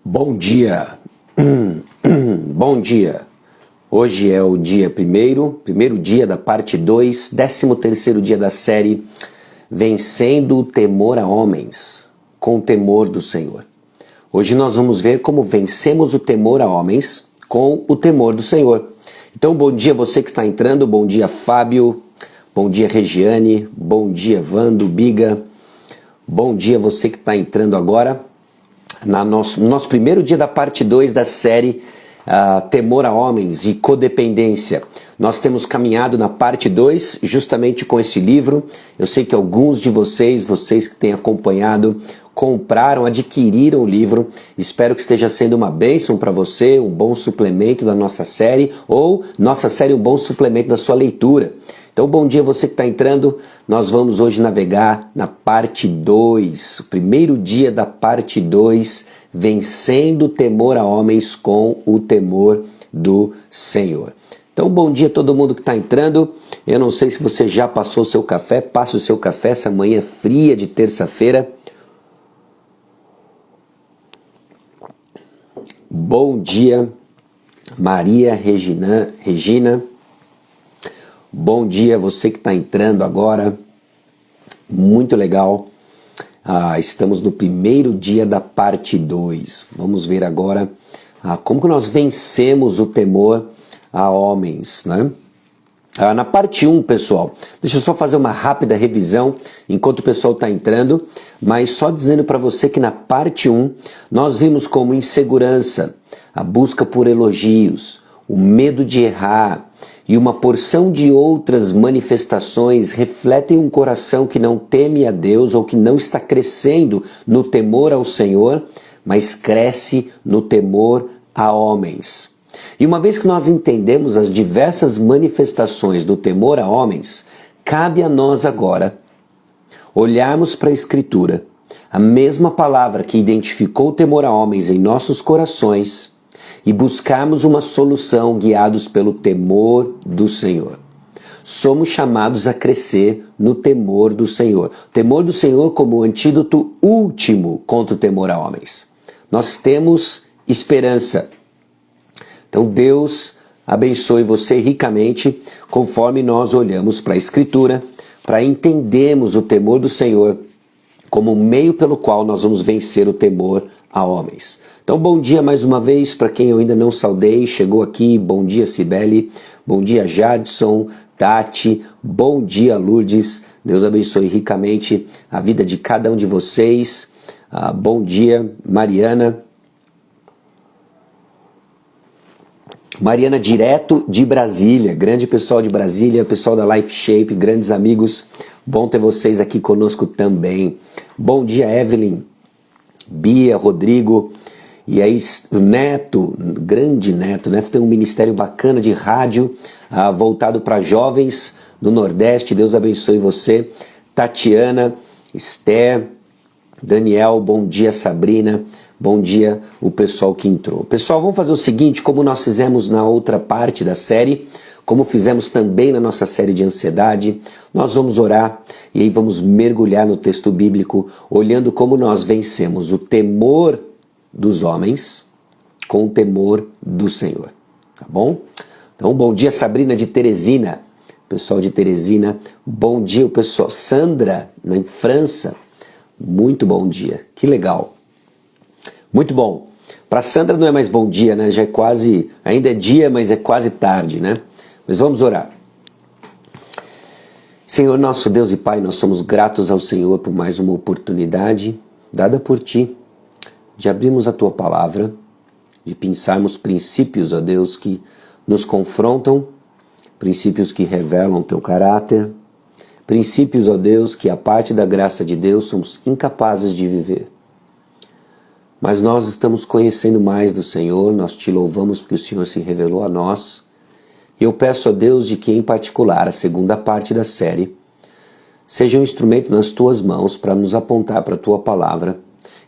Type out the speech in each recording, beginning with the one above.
Bom dia, bom dia. Hoje é o dia primeiro dia da parte 2, 13º dia da série Vencendo o Temor a Homens, com o temor do Senhor. Hoje nós vamos ver como vencemos o temor a homens com o temor do Senhor. Então, bom dia você que está entrando, bom dia Fábio, bom dia Regiane, bom dia Vando, Biga, bom dia você que está entrando agora. No nosso primeiro dia da parte 2 da série Temor a Homens e Codependência. Nós temos caminhado na parte 2 justamente com esse livro. Eu sei que alguns de vocês que têm acompanhado, compraram, adquiriram o livro. Espero que esteja sendo uma bênção para você, um bom suplemento da nossa série, ou nossa série um bom suplemento da sua leitura. Então, bom dia você que está entrando. Nós vamos hoje navegar na parte 2, o primeiro dia da parte 2, vencendo o temor a homens com o temor do Senhor. Então, bom dia a todo mundo que está entrando. Eu não sei se você já passou o seu café, passe o seu café essa manhã fria de terça-feira. Bom dia, Maria Regina. Bom dia você que está entrando agora, muito legal, estamos no primeiro dia da parte 2, vamos ver agora como que nós vencemos o temor a homens, né? Na parte 1, pessoal, deixa eu só fazer uma rápida revisão enquanto o pessoal está entrando, mas só dizendo para você que na parte 1 nós vimos como insegurança, a busca por elogios, o medo de errar, e uma porção de outras manifestações refletem um coração que não teme a Deus ou que não está crescendo no temor ao Senhor, mas cresce no temor a homens. E uma vez que nós entendemos as diversas manifestações do temor a homens, cabe a nós agora olharmos para a Escritura, a mesma palavra que identificou o temor a homens em nossos corações, e buscarmos uma solução guiados pelo temor do Senhor. Somos chamados a crescer no temor do Senhor. O temor do Senhor como o antídoto último contra o temor a homens. Nós temos esperança. Então Deus abençoe você ricamente conforme nós olhamos para a Escritura, para entendermos o temor do Senhor como o meio pelo qual nós vamos vencer o temor a homens. Então, bom dia mais uma vez para quem eu ainda não saudei, chegou aqui, bom dia Cibele, bom dia Jadson, Tati, bom dia Lourdes, Deus abençoe ricamente a vida de cada um de vocês, bom dia Mariana, direto de Brasília, grande pessoal de Brasília, pessoal da Life Shape, grandes amigos, bom ter vocês aqui conosco também. Bom dia Evelyn, Bia, Rodrigo, e aí o Neto, grande Neto tem um ministério bacana de rádio voltado para jovens no Nordeste, Deus abençoe você. Tatiana, Esther, Daniel, bom dia Sabrina, bom dia o pessoal que entrou. Pessoal, vamos fazer o seguinte, como nós fizemos na outra parte da série, como fizemos também na nossa série de ansiedade, nós vamos orar e aí vamos mergulhar no texto bíblico, olhando como nós vencemos o temor dos homens com o temor do Senhor, tá bom? Então, bom dia Sabrina de Teresina, pessoal de Teresina, bom dia o pessoal, Sandra, na França, muito bom dia, que legal, muito bom. Para Sandra não é mais bom dia, né? Já é quase, ainda é dia, mas é quase tarde, né? Mas vamos orar. Senhor nosso Deus e Pai, nós somos gratos ao Senhor por mais uma oportunidade dada por Ti, de abrirmos a Tua Palavra, de pensarmos princípios, ó Deus, que nos confrontam, princípios que revelam Teu caráter, princípios, ó Deus, que a parte da graça de Deus somos incapazes de viver. Mas nós estamos conhecendo mais do Senhor, nós Te louvamos porque o Senhor se revelou a nós. E eu peço a Deus de que, em particular, a segunda parte da série seja um instrumento nas Tuas mãos para nos apontar para a Tua Palavra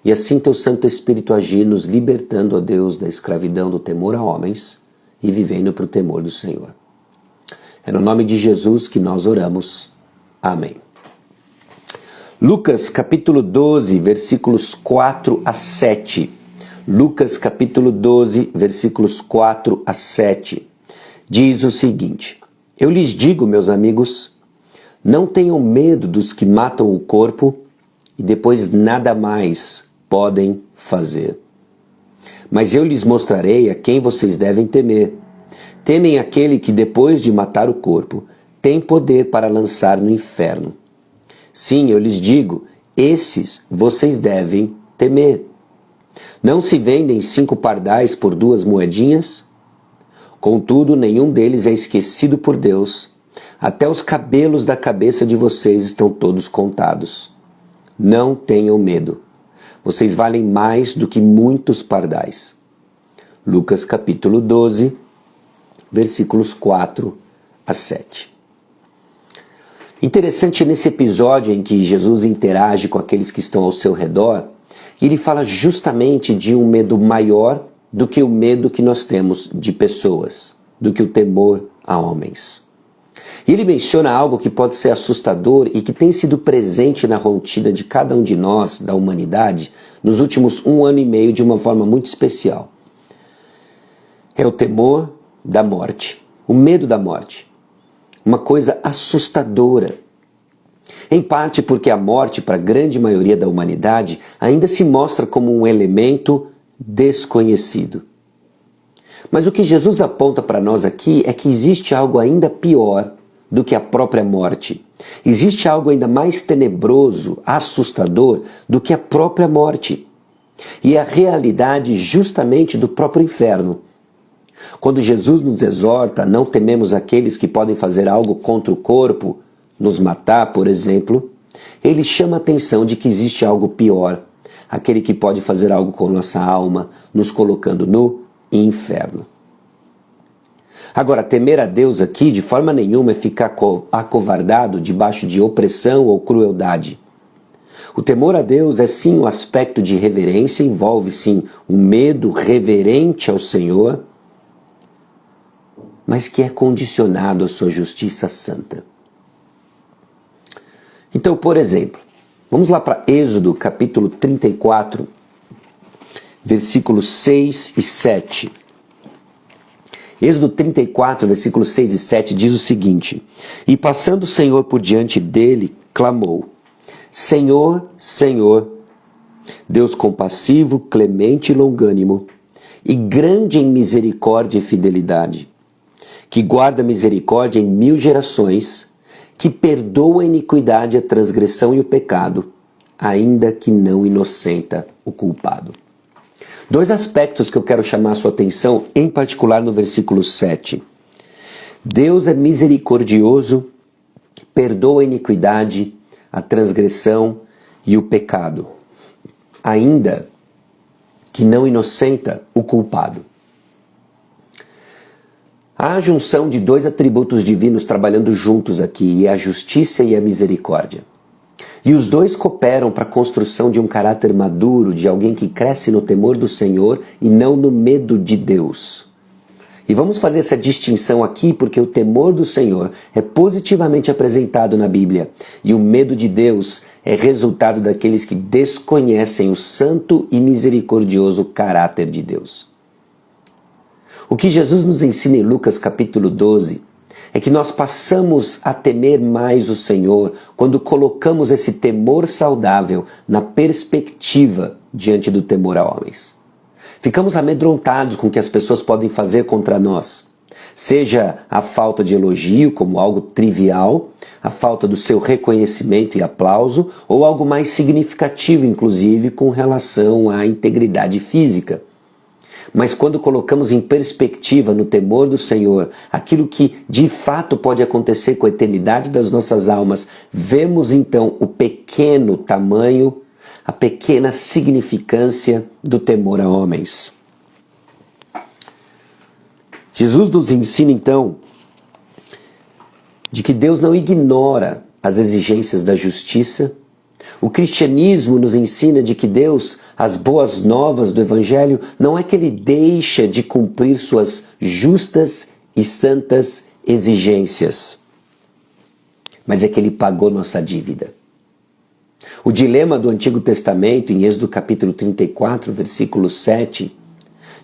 e assim Teu Santo Espírito agir, nos libertando, ó Deus, da escravidão do temor a homens e vivendo para o temor do Senhor. É no nome de Jesus que nós oramos. Amém. Lucas capítulo 12, versículos 4 a 7. Lucas capítulo 12, versículos 4 a 7, diz o seguinte: Eu lhes digo, meus amigos, não tenham medo dos que matam o corpo e depois nada mais podem fazer. Mas eu lhes mostrarei a quem vocês devem temer. Temem aquele que, depois de matar o corpo, tem poder para lançar no inferno. Sim, eu lhes digo, esses vocês devem temer. Não se vendem 5 pardais por 2 moedinhas? Contudo, nenhum deles é esquecido por Deus. Até os cabelos da cabeça de vocês estão todos contados. Não tenham medo. Vocês valem mais do que muitos pardais. Lucas capítulo 12, versículos 4 a 7. Interessante nesse episódio em que Jesus interage com aqueles que estão ao seu redor, ele fala justamente de um medo maior do que o medo que nós temos de pessoas, do que o temor a homens. E ele menciona algo que pode ser assustador e que tem sido presente na rotina de cada um de nós, da humanidade, nos últimos 1 ano e meio de uma forma muito especial. É o temor da morte, o medo da morte. Uma coisa assustadora. Em parte porque a morte, para a grande maioria da humanidade, ainda se mostra como um elemento desconhecido. Mas o que Jesus aponta para nós aqui é que existe algo ainda pior do que a própria morte. Existe algo ainda mais tenebroso, assustador, do que a própria morte. E é a realidade justamente do próprio inferno. Quando Jesus nos exorta, não tememos aqueles que podem fazer algo contra o corpo, nos matar, por exemplo, ele chama a atenção de que existe algo pior, aquele que pode fazer algo com nossa alma, nos colocando no inferno. Agora, temer a Deus aqui de forma nenhuma é ficar acovardado debaixo de opressão ou crueldade. O temor a Deus é sim um aspecto de reverência, envolve sim um medo reverente ao Senhor, mas que é condicionado à sua justiça santa. Então, por exemplo, vamos lá para Êxodo capítulo 34, versículos 6 e 7. Êxodo 34, versículos 6 e 7 diz o seguinte: E passando o Senhor por diante dele, clamou: Senhor, Senhor, Deus compassivo, clemente e longânimo, e grande em misericórdia e fidelidade, que guarda misericórdia em 1000 gerações, que perdoa a iniquidade, a transgressão e o pecado, ainda que não inocenta o culpado. 2 aspectos que eu quero chamar a sua atenção, em particular no versículo 7. Deus é misericordioso, perdoa a iniquidade, a transgressão e o pecado, ainda que não inocenta o culpado. Há a junção de 2 atributos divinos trabalhando juntos aqui, e a justiça e a misericórdia. E os 2 cooperam para a construção de um caráter maduro, de alguém que cresce no temor do Senhor e não no medo de Deus. E vamos fazer essa distinção aqui porque o temor do Senhor é positivamente apresentado na Bíblia e o medo de Deus é resultado daqueles que desconhecem o santo e misericordioso caráter de Deus. O que Jesus nos ensina em Lucas capítulo 12 é que nós passamos a temer mais o Senhor quando colocamos esse temor saudável na perspectiva diante do temor a homens. Ficamos amedrontados com o que as pessoas podem fazer contra nós, seja a falta de elogio como algo trivial, a falta do seu reconhecimento e aplauso, ou algo mais significativo, inclusive, com relação à integridade física. Mas quando colocamos em perspectiva, no temor do Senhor, aquilo que de fato pode acontecer com a eternidade das nossas almas, vemos então o pequeno tamanho, a pequena significância do temor a homens. Jesus nos ensina então de que Deus não ignora as exigências da justiça. O cristianismo nos ensina de que Deus, as boas novas do Evangelho, não é que Ele deixa de cumprir suas justas e santas exigências, mas é que Ele pagou nossa dívida. O dilema do Antigo Testamento, em Êxodo capítulo 34, versículo 7,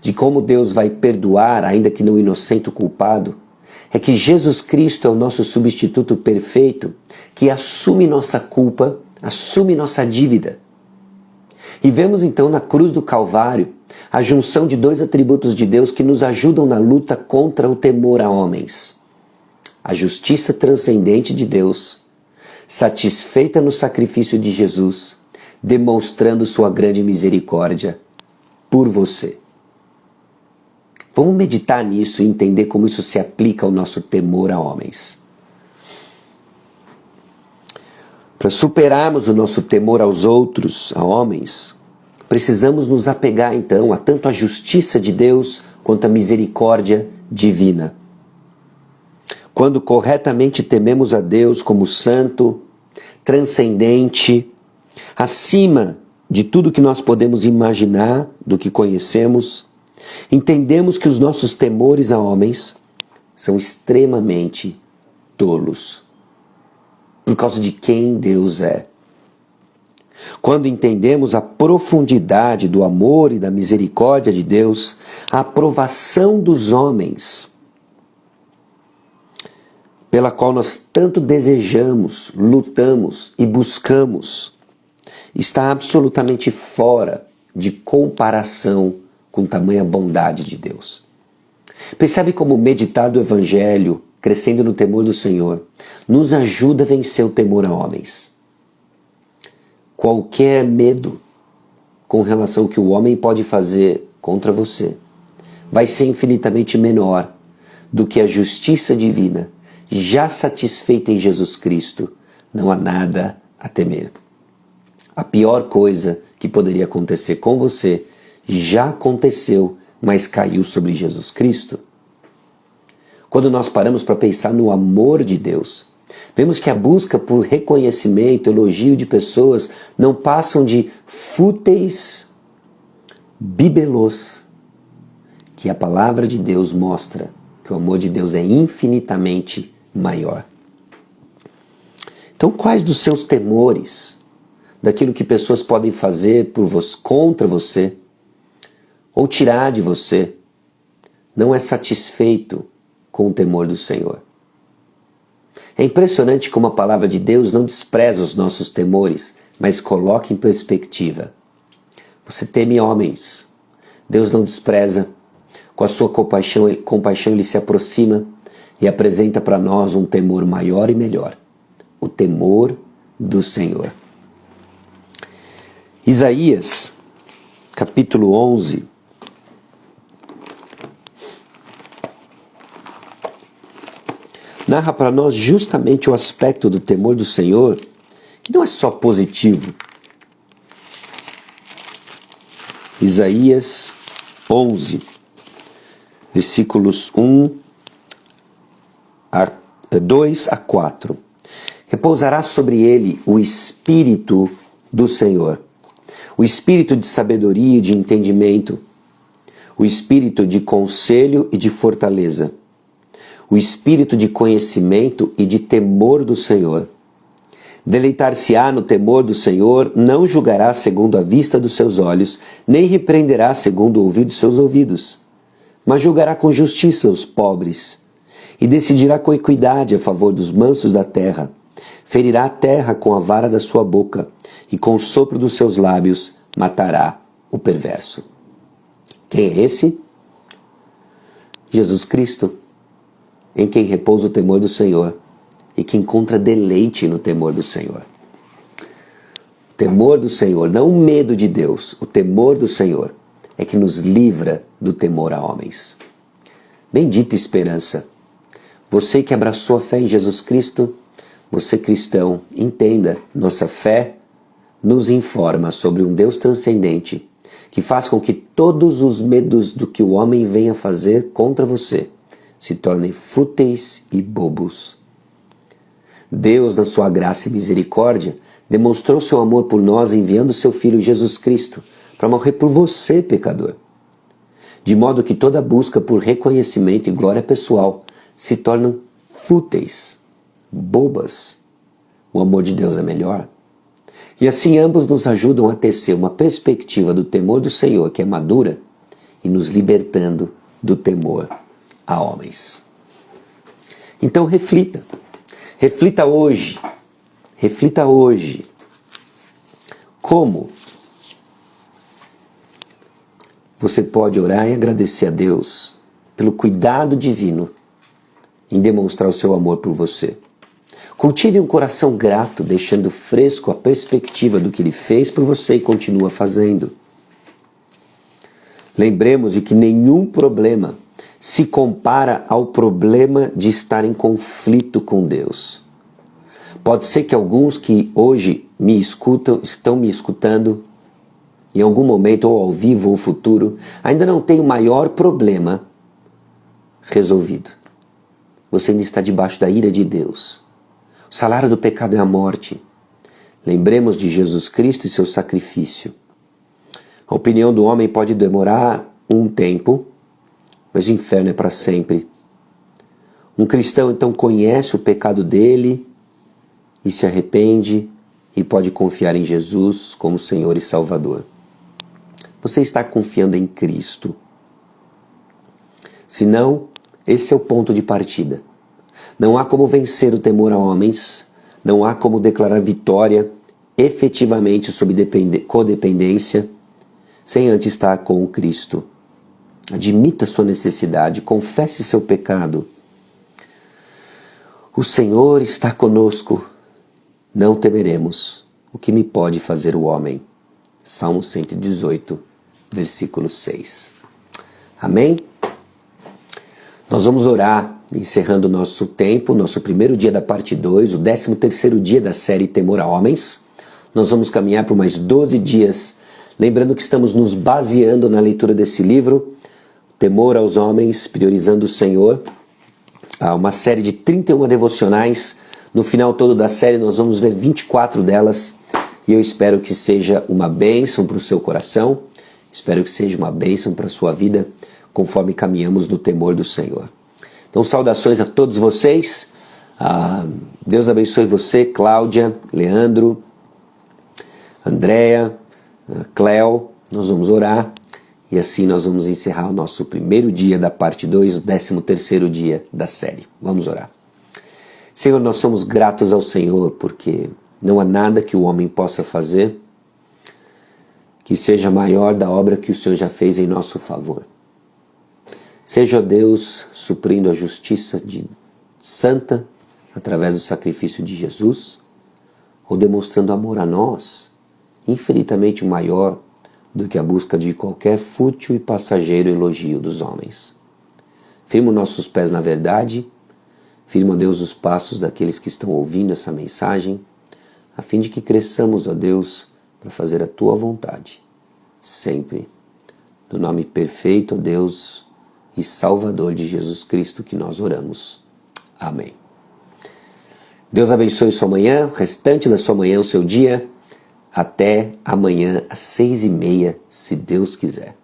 de como Deus vai perdoar, ainda que não inocente o culpado, é que Jesus Cristo é o nosso substituto perfeito, que assume nossa culpa, assume nossa dívida. E vemos então na cruz do Calvário a junção de dois atributos de Deus que nos ajudam na luta contra o temor a homens. A justiça transcendente de Deus, satisfeita no sacrifício de Jesus, demonstrando sua grande misericórdia por você. Vamos meditar nisso e entender como isso se aplica ao nosso temor a homens. Para superarmos o nosso temor aos outros, a homens, precisamos nos apegar então a tanto a justiça de Deus quanto a misericórdia divina. Quando corretamente tememos a Deus como santo, transcendente, acima de tudo que nós podemos imaginar, do que conhecemos, entendemos que os nossos temores a homens são extremamente tolos, por causa de quem Deus é. Quando entendemos a profundidade do amor e da misericórdia de Deus, a aprovação dos homens, pela qual nós tanto desejamos, lutamos e buscamos, está absolutamente fora de comparação com tamanha bondade de Deus. Percebe como meditar do Evangelho, crescendo no temor do Senhor, nos ajuda a vencer o temor a homens. Qualquer medo com relação ao que o homem pode fazer contra você vai ser infinitamente menor do que a justiça divina, já satisfeita em Jesus Cristo. Não há nada a temer. A pior coisa que poderia acontecer com você já aconteceu, mas caiu sobre Jesus Cristo. Quando nós paramos para pensar no amor de Deus, vemos que a busca por reconhecimento, elogio de pessoas não passam de fúteis bibelôs, que a palavra de Deus mostra que o amor de Deus é infinitamente maior. Então, quais dos seus temores, daquilo que pessoas podem fazer por você, contra você, ou tirar de você, não é satisfeito com o temor do Senhor? É impressionante como a palavra de Deus não despreza os nossos temores, mas coloca em perspectiva. Você teme homens, Deus não despreza. Com a sua compaixão ele se aproxima e apresenta para nós um temor maior e melhor, o temor do Senhor. Isaías, capítulo 11, narra para nós justamente o aspecto do temor do Senhor, que não é só positivo. Isaías 11, versículos 2 a 4. Repousará sobre ele o Espírito do Senhor, o Espírito de sabedoria e de entendimento, o Espírito de conselho e de fortaleza, o Espírito de conhecimento e de temor do Senhor. Deleitar-se-á no temor do Senhor, não julgará segundo a vista dos seus olhos, nem repreenderá segundo o ouvido dos seus ouvidos, mas julgará com justiça os pobres, e decidirá com equidade a favor dos mansos da terra. Ferirá a terra com a vara da sua boca, e com o sopro dos seus lábios matará o perverso. Quem é esse? Jesus Cristo, em quem repousa o temor do Senhor, e que encontra deleite no temor do Senhor. O temor do Senhor, não o medo de Deus, o temor do Senhor é que nos livra do temor a homens. Bendita esperança! Você que abraçou a fé em Jesus Cristo, você cristão, entenda, nossa fé nos informa sobre um Deus transcendente que faz com que todos os medos do que o homem venha fazer contra você se tornem fúteis e bobos. Deus, na sua graça e misericórdia, demonstrou seu amor por nós enviando seu Filho Jesus Cristo para morrer por você, pecador. De modo que toda busca por reconhecimento e glória pessoal se tornam fúteis, bobas. O amor de Deus é melhor. E assim ambos nos ajudam a tecer uma perspectiva do temor do Senhor que é madura e nos libertando do temor a homens. Então reflita. Reflita hoje. Reflita hoje. Como você pode orar e agradecer a Deus pelo cuidado divino em demonstrar o seu amor por você. Cultive um coração grato, deixando fresco a perspectiva do que Ele fez por você e continua fazendo. Lembremos de que nenhum problema se compara ao problema de estar em conflito com Deus. Pode ser que alguns que hoje me escutam, estão me escutando, em algum momento, ou ao vivo ou futuro, ainda não tem o maior problema resolvido. Você ainda está debaixo da ira de Deus. O salário do pecado é a morte. Lembremos de Jesus Cristo e seu sacrifício. A opinião do homem pode demorar um tempo, mas o inferno é para sempre. Um cristão então conhece o pecado dele e se arrepende e pode confiar em Jesus como Senhor e Salvador. Você está confiando em Cristo. Se não, esse é o ponto de partida. Não há como vencer o temor a homens, não há como declarar vitória efetivamente sobre codependência, sem antes estar com Cristo. Admita sua necessidade, confesse seu pecado. O Senhor está conosco, não temeremos. O que me pode fazer o homem? Salmo 118, versículo 6. Amém? Nós vamos orar, encerrando o nosso tempo, nosso primeiro dia da parte 2, o 13º dia da série Temor a Homens. Nós vamos caminhar por mais 12 dias, lembrando que estamos nos baseando na leitura desse livro, Temor aos Homens, Priorizando o Senhor. Uma série de 31 devocionais. No final todo da série nós vamos ver 24 delas. E eu espero que seja uma bênção para o seu coração. Espero que seja uma bênção para a sua vida, conforme caminhamos no temor do Senhor. Então, saudações a todos vocês. Deus abençoe você, Cláudia, Leandro, Andréia, Cléo. Nós vamos orar e assim nós vamos encerrar o nosso primeiro dia da parte 2, o 13º dia da série. Vamos orar. Senhor, nós somos gratos ao Senhor porque não há nada que o homem possa fazer que seja maior da obra que o Senhor já fez em nosso favor. Seja Deus suprindo a justiça santa através do sacrifício de Jesus, ou demonstrando amor a nós, infinitamente maior do que a busca de qualquer fútil e passageiro elogio dos homens. Firma nossos pés na verdade, firma, Deus, os passos daqueles que estão ouvindo essa mensagem, a fim de que cresçamos, ó Deus, para fazer a Tua vontade, sempre. No nome perfeito, ó Deus, e Salvador de Jesus Cristo que nós oramos. Amém. Deus abençoe sua manhã, o restante da sua manhã, o seu dia. Até amanhã às 6h30, se Deus quiser.